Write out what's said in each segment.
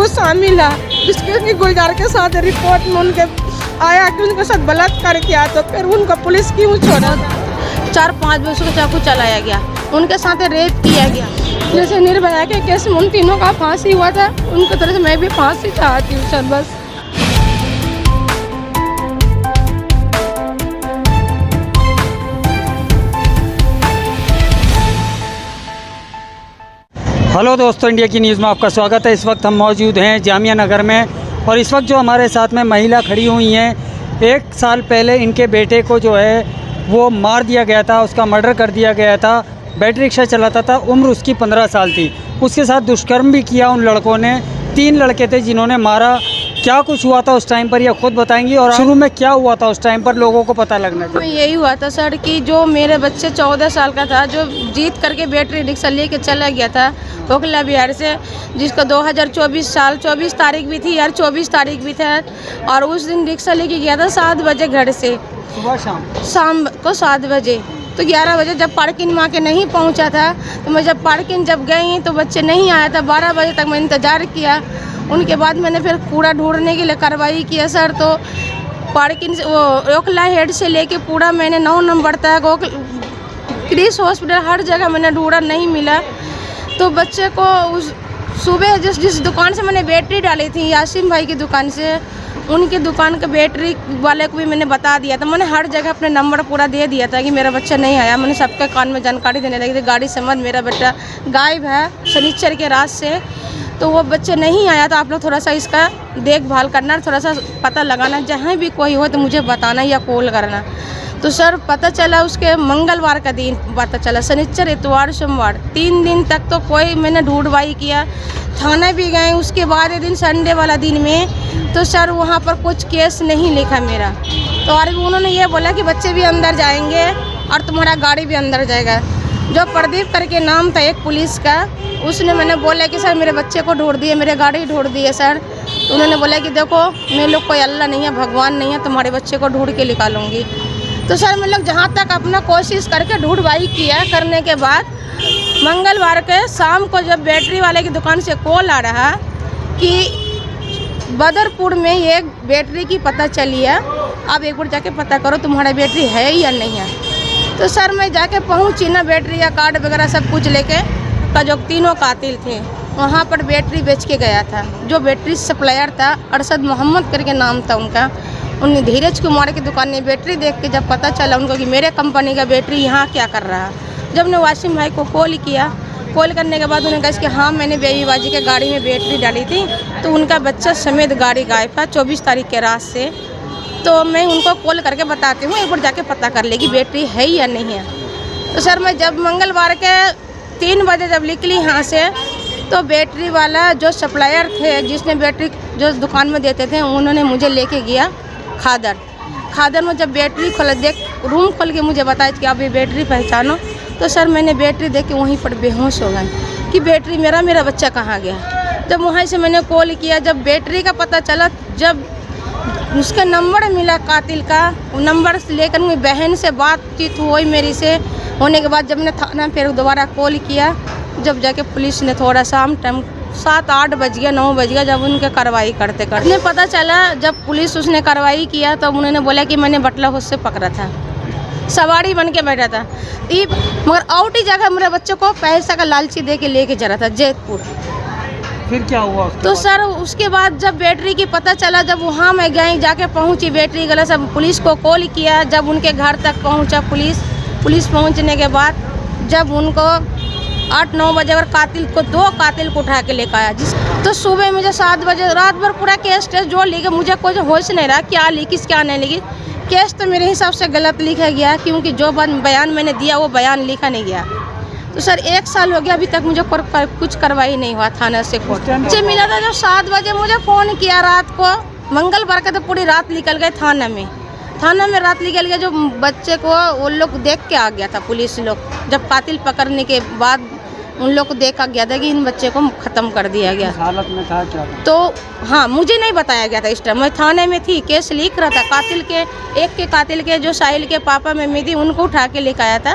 शामिल है, जिसके गुलजार के साथ रिपोर्ट में उनके आया कि उनके साथ बलात्कार किया, तो फिर उनको पुलिस क्यों छोड़ा? 4-5 बजे उसको चाकू चलाया गया, उनके साथ रेप किया गया। जैसे निर्भया के केस में उन तीनों का फांसी हुआ था, उनकी तरह से मैं भी फांसी चाहती हूँ सर। बस हेलो दोस्तों, इंडिया की न्यूज़ में आपका स्वागत है। इस वक्त हम मौजूद हैं जामिया नगर में और इस वक्त जो हमारे साथ में महिला खड़ी हुई हैं, 1 साल पहले इनके बेटे को जो है वो मार दिया गया था, उसका मर्डर कर दिया गया था। बैटरी रिक्शा चलाता था, उम्र उसकी 15 साल थी। उसके साथ दुष्कर्म भी किया उन लड़कों ने। 3 लड़के थे जिन्होंने मारा। क्या कुछ हुआ था उस टाइम पर ये खुद बताएंगी और शुरू में क्या हुआ था उस टाइम पर, लोगों को पता लगना चाहिए। यही हुआ था सर कि जो मेरे बच्चे 14 साल का था, जो जीत करके बैटरी रिक्शा लेके चला गया था ओखला बिहार से, जिसका 24 तारीख भी थी यार, 24 तारीख भी था। और उस दिन रिक्शा लेके गया था 7 बजे घर से, सुबह शाम को 7 बजे। तो 11 बजे जब पार्किंग में आके नहीं पहुंचा था, तो मैं जब पार्किंग जब गई तो बच्चे नहीं आया था। 12 बजे तक मैं इंतज़ार किया। उनके बाद मैंने फिर पूरा ढूंढने के लिए कार्रवाई किया सर। तो पार्किंग से वो ओखला हेड से लेके पूरा मैंने 9 नंबर तक क्रिस हॉस्पिटल हर जगह मैंने ढूंढा, नहीं मिला। तो बच्चे को उस सुबह जिस दुकान से मैंने बैटरी डाली थी, यासिम भाई की दुकान से, उनके दुकान के बैटरी वाले को भी मैंने बता दिया था। मैंने हर जगह अपने नंबर पूरा दे दिया था कि मेरा बच्चा नहीं आया। मैंने सबके कान में जानकारी देने लगी थी, गाड़ी समझ मेरा बेटा गायब है शनिचर के रात से। तो वो बच्चे नहीं आया। तो आप लोग थोड़ा सा इसका देखभाल करना, थोड़ा सा पता लगाना, जहाँ भी कोई हो तो मुझे बताना या कॉल करना। तो सर पता चला उसके मंगलवार का दिन पता चला, शनिचर इतवार सोमवार 3 दिन तक तो कोई मैंने ढूंढवाई किया, थाना भी गए। उसके बाद दिन संडे वाला दिन में तो सर वहाँ पर कुछ केस नहीं लिखा मेरा। तो और उन्होंने ये बोला कि बच्चे भी अंदर जाएंगे और तुम्हारा गाड़ी भी अंदर जाएगा। जो प्रदीप करके नाम था एक पुलिस का, उसने मैंने बोला कि सर मेरे बच्चे को ढूंढ दिए, मेरे गाड़ी ढूंढ दिए सर। तो उन्होंने बोला कि देखो मैं लोग कोई अल्लाह नहीं है, भगवान नहीं है, तुम्हारे बच्चे को ढूंढ के निकालूंगी। तो सर मैं लोग जहाँ तक अपना कोशिश करके ढूंढवाई किया, करने के बाद मंगलवार के शाम को जब बैटरी वाले की दुकान से कॉल आ रहा कि बदरपुर में एक बैटरी की पता चली है, आप एक बार जाके पता करो तुम्हारा बैटरी है या नहीं है। तो सर मैं जाके पहुँची ना, बैटरी या कार्ड वगैरह सब कुछ लेके, का जो 3 कातिल थे वहाँ पर बैटरी बेच के गया था। जो बैटरी सप्लायर था अरशद मोहम्मद करके नाम था उनका, उन धीरज कुमार की दुकान में बैटरी देख के जब पता चला उनको कि मेरे कंपनी का बैटरी यहाँ क्या कर रहा है, जब ने वासिम भाई को कॉल किया, कॉल करने के बाद उन्होंने कहा कि हाँ मैंने बेबीबाजी के गाड़ी में बैटरी डाली थी, तो उनका बच्चा समेत गाड़ी गायब था 24 तारीख के रात से। तो मैं उनको कॉल करके बताती हूँ, एक बार जाके पता कर ले कि बैटरी है या नहीं है। तो सर मैं जब मंगलवार के 3 बजे जब निकली यहाँ से, तो बैटरी वाला जो सप्लायर थे जिसने बैटरी जो दुकान में देते थे, उन्होंने मुझे लेके गया खादर में। जब बैटरी रूम खोल के मुझे बताया कि आप ये बैटरी पहचानो, तो सर मैंने बैटरी देख के वहीं पर बेहोश हो गए कि बैटरी मेरा बच्चा कहाँ गया। जब वहाँ से मैंने कॉल किया, जब बैटरी का पता चला, जब उसका नंबर मिला कातिल का, नंबर लेकर मेरी बहन से बातचीत हुई मेरी से, होने के बाद जब मैं थाना फिर दोबारा कॉल किया, जब जाके पुलिस ने थोड़ा शाम टाइम 7-8 बज गया, 9 बज गया, जब उनके कार्रवाई करते पता चला, जब पुलिस उसने कार्रवाई किया तब उन्होंने बोला कि मैंने बटला हाउस से पकड़ा था, सवारी बन के बैठा था, मगर आउट ही जगह मेरे बच्चे को पैसा का लालची दे के लेके जा रहा था जैतपुर। फिर क्या हुआ? तो सर उसके बाद जब बैटरी की पता चला, जब वहाँ मैं गई, जाके पहुँची बैटरी गला, सब पुलिस को कॉल किया। जब उनके घर तक पहुँचा पुलिस पहुँचने के बाद जब उनको 8-9 बजे और दो कातिल को उठा के लेकर आया, तो सुबह मुझे 7 बजे रात भर पूरा केस टेस्ट जो लिखा, मुझे कुछ होश नहीं रहा क्या लिखी क्या नहीं लिखी। केस तो मेरे हिसाब से गलत लिखा गया, क्योंकि जो बयान मैंने दिया वो बयान लिखा नहीं गया। तो सर 1 साल हो गया, अभी तक मुझे कुछ कार्रवाई नहीं हुआ थाना से। कोर्ट से मिला था जो 7 बजे मुझे फ़ोन किया रात को, मंगलवार का, तो पूरी रात निकल गए थाना में रात निकल गया। जो बच्चे को वो लोग देख के आ गया था पुलिस लोग, जब कातिल पकड़ने के बाद उन लोग को देखा गया था कि इन बच्चे को ख़त्म कर दिया गया। हालत में था क्या? तो हाँ, मुझे नहीं बताया गया था इस टाइम, मैं थाने में थी, केस लिख रहा था। कातिल के जो साहिल के पापा में थी, उनको उठा के लेकर आया था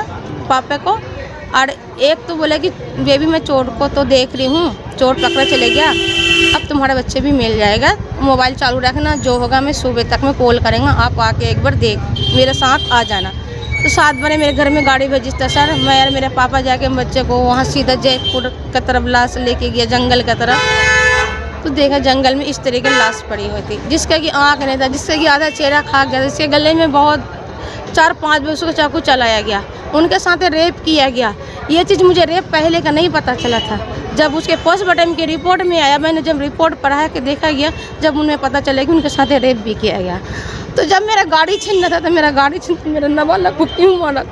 पापा को, और एक तो बोला कि बेबी मैं चोर को तो देख रही हूँ, चोर पकड़ा चले गया, अब तुम्हारे बच्चे भी मिल जाएगा, मोबाइल चालू रखना, जो होगा मैं सुबह तक में कॉल करेंगे, आप आके एक बार देख मेरे साथ आ जाना। तो 7 बजे मेरे घर में गाड़ी भेजी था सर, मैं और मेरे पापा जाके बच्चे को वहाँ सीधा जयपुर की तरफ लाश लेके गया, जंगल की तरफ। तो देखा जंगल में इस तरह की लाश पड़ी हुई थी, जिसका कि आँख नहीं था, जिससे कि आधा चेहरा खा गया, जिसके गले में बहुत 4-5 बजे उसको चाकू चलाया गया, उनके साथ रेप किया गया। ये चीज़ मुझे रेप पहले का नहीं पता चला था, जब उसके पोस्टमार्टम की रिपोर्ट में आया, मैंने जब रिपोर्ट पढ़ा के देखा गया, जब उन्हें पता चला कि उनके साथ रेप भी किया गया। तो जब मेरा गाड़ी छीनना था तो मेरा गाड़ी छीन मेरे नाबालग को क्यों मारा?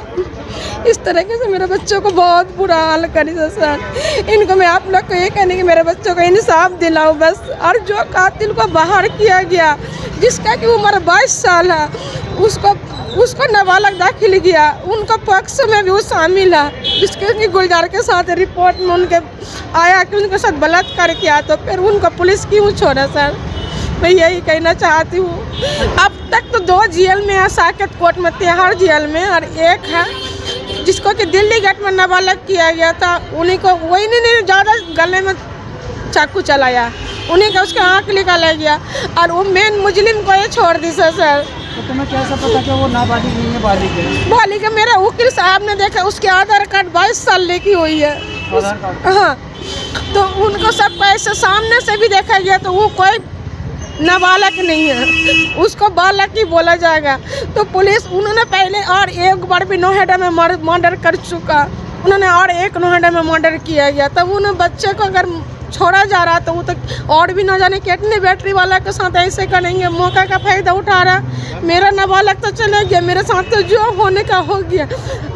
इस तरीके से मेरे बच्चों को बहुत बुरा हाल करी था सर। इनको मैं आप लोग को ये कहने कि मेरे बच्चों को इंसाफ दिलाओ बस। और जो कातिल को बाहर किया गया, जिसका कि उम्र 22 साल है, उसको नाबालग दाखिल किया, उनका पक्ष में भी वो शामिल है, जिसके गुलजार के साथ रिपोर्ट में उनके आया कि उनके साथ बलात्कार किया, तो फिर उनको पुलिस क्यों छोड़ा सर? मैं यही कहना चाहती हूँ। अब तक तो 2 जेल में है, साकेत कोर्ट में, तिहाड़ जेल में, और एक है जिसको कि दिल्ली गेट में नाबालग किया गया था, उन्हीं को वही नहीं ज़्यादा गले में चाकू चलाया, उन्हीं का उसका आँख निकाला गया, और वो मेन मुजरिम को ये छोड़ दी सर। तो तुम्हें कैसा पता कि वो नाबालिग नहीं है, बालिग है? बालिग है। मेरा वकील साहब ने देखा, उसके आधार कार्ड 22 साल लेकी हुई है। आधार कार्ड? हाँ, तो उनको सबको ऐसे सामने से भी देखा गया, तो वो कोई नाबालग नहीं है, उसको बालक ही बोला जाएगा। तो पुलिस, उन्होंने पहले और एक बार भी नोएडा में मर्डर कर चुका, उन्होंने और एक नोएडा में मर्डर किया गया, तब उन्हें बच्चे को अगर छोड़ा जा रहा तो वो तो और भी न जाने कितने बैटरी वाला के साथ ऐसे करेंगे, मौका का फायदा उठा रहा। मेरा नाबालग तो चले गया, मेरे साथ तो जो होने का हो गया,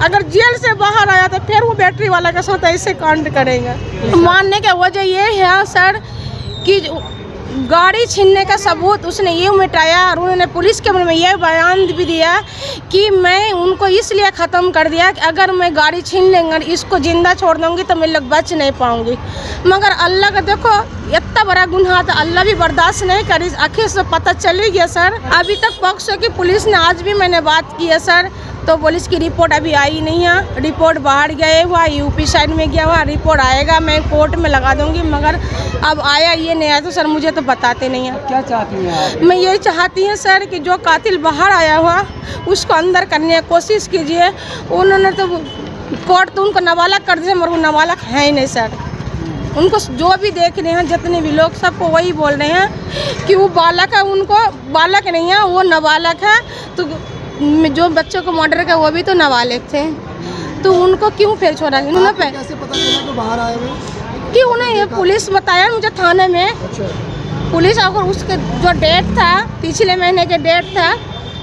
अगर जेल से बाहर आया तो फिर वो बैटरी वाला के साथ ऐसे कांड करेंगे। मानने का वजह ये है सर कि गाड़ी छीनने का सबूत उसने ये मिटाया, और उन्होंने पुलिस के में ये बयान भी दिया कि मैं उनको इसलिए ख़त्म कर दिया कि अगर मैं गाड़ी छीन लेंगे, इसको ज़िंदा छोड़ दूँगी तो मैं लोग बच नहीं पाऊँगी। मगर अल्लाह का देखो, इतना बड़ा गुनाह था, अल्लाह भी बर्दाश्त नहीं करी, आखिर से पता चली गया सर। अभी तक पॉक्सो की पुलिस ने, आज भी मैंने बात की है सर, तो पुलिस की रिपोर्ट अभी आई नहीं है। रिपोर्ट बाहर गए हुआ, यूपी साइड में गया हुआ, रिपोर्ट आएगा, मैं कोर्ट में लगा दूंगी, मगर अब आया ये नहीं आया तो सर मुझे तो बताते नहीं है। क्या चाहती हैं आप? मैं यही चाहती हूँ सर कि जो कातिल बाहर आया हुआ उसको अंदर करने की कोशिश कीजिए। उन्होंने तो कोर्ट तो उनको नाबालग कर दिया, मगर वो नाबालग है ही नहीं सर। उनको जो भी देख रहे हैं, जितने भी लोग, सबको वही बोल रहे हैं कि वो बालक है, उनको बालक नहीं है, वो नाबालग है। तो जो बच्चों को मर्डर किया वो भी तो नाबालिग थे, तो उनको क्यों फिर छोड़ा? उन्होंने कैसे पता चला कि बाहर आए हुए? कि उन्हें ये पुलिस बताया मुझे थाने में। अच्छा। पुलिस, अगर उसके जो डेट था, पिछले महीने के डेट था,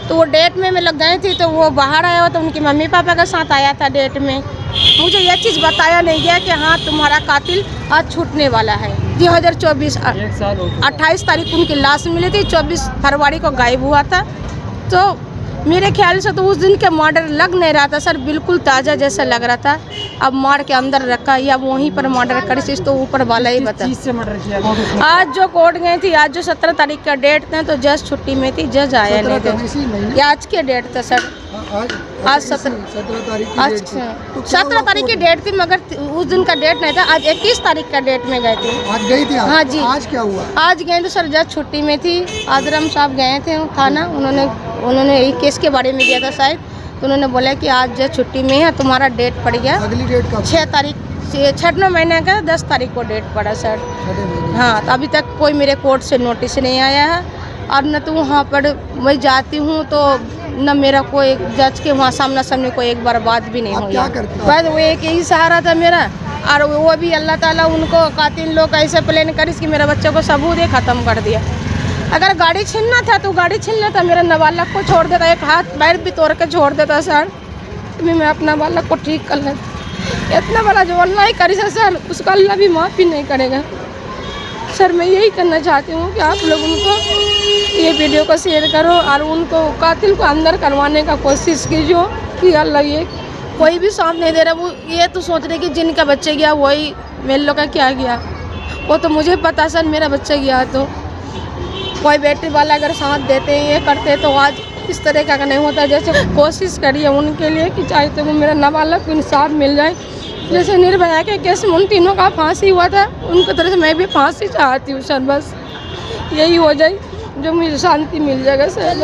तो वो डेट में मैं लग गई थी, तो वो बाहर आया हुआ, तो उनके मम्मी पापा के साथ आया था डेट में। मुझे ये चीज़ बताया नहीं गया कि हाँ तुम्हारा कातिल आज छूटने वाला है। 2024 1 साल हो गया। 28 तारीख उनकी लाश मिली थी, 24 फरवरी को गायब हुआ था। तो मेरे ख्याल से तो उस दिन के मर्डर लग नहीं रहा था सर, बिल्कुल ताज़ा जैसा लग रहा था। अब मार के अंदर रखा या वहीं पर मर्डर कर, तो ऊपर वाला ही बता। चीज़ से मर्डर किया गया? आज जो कोर्ट गई थी, आज जो 17 तारीख का डेट था, तो जज छुट्टी में थी, जज आया नहीं था। ये आज के डेट था सर, आज 17 तारीख की आज डेट थी। तो क्या 17 हुआ तारीख की कोर्ट डेट थी, मगर उस दिन का डेट नहीं था। आज 21 तारीख का डेट में गए थे। आज गई थी आप? हाँ जी। आज क्या हुआ? आज गए तो सर जज छुट्टी में थी, आदरम साहब गए थे थाना, उन्होंने यही केस के बारे में किया था शायद, तो उन्होंने बोला कि आज जज छुट्टी में है, तुम्हारा डेट पड़ गया अगली डेट कब? 6 तारीख, 6 महीने का 10 तारीख को डेट पड़ा सर। हाँ, तो अभी तक कोई मेरे कोर्ट से नोटिस नहीं आया है, और न तो वहाँ पर मैं जाती हूँ तो न मेरा कोई जज के वहाँ सामना सामने कोई एक बार बात भी नहीं हुई। क्या करती हैं? बस वो एक यही सहारा था मेरा, और वो भी अल्लाह ताला उनको कातिल लोग ऐसे प्लान करी कि मेरे बच्चों को सबूत ही ख़त्म कर दिया। अगर गाड़ी छीनना था तो गाड़ी छीन लेता, मेरे नाबालग को छोड़ देता, एक हाथ पैर भी तोड़ के छोड़ देता सर, तो मैं अपना नाबालग को ठीक कर लेता। इतना बड़ा जो अल्लाह ही करी सर, उसका अल्लाह भी माफ़ी नहीं करेगा सर। मैं यही करना चाहती हूँ कि आप लोग उनको ये वीडियो को शेयर करो, और उनको कातिल को अंदर करवाने का कोशिश कीजिए कि अल्लाह, ये कोई भी साथ नहीं दे रहा। वो ये तो सोच रहे कि जिनका बच्चे गया वही मेरे लोग का क्या गया, वो तो मुझे पता सर, मेरा बच्चा गया तो कोई बेटी वाला अगर साथ देते हैं, ये करते, तो आज इस तरह का नहीं होता। जैसे कोशिश करिए उनके लिए कि चाहे तो वो मेरा नाबालग को इंसाफ मिल जाए, जैसे निर्भया के केस में उन तीनों का फांसी हुआ था, उनकी तरह से मैं भी फांसी चाहती हूँ सर। बस यही हो जाए जो मुझे शांति मिल जाएगा सर।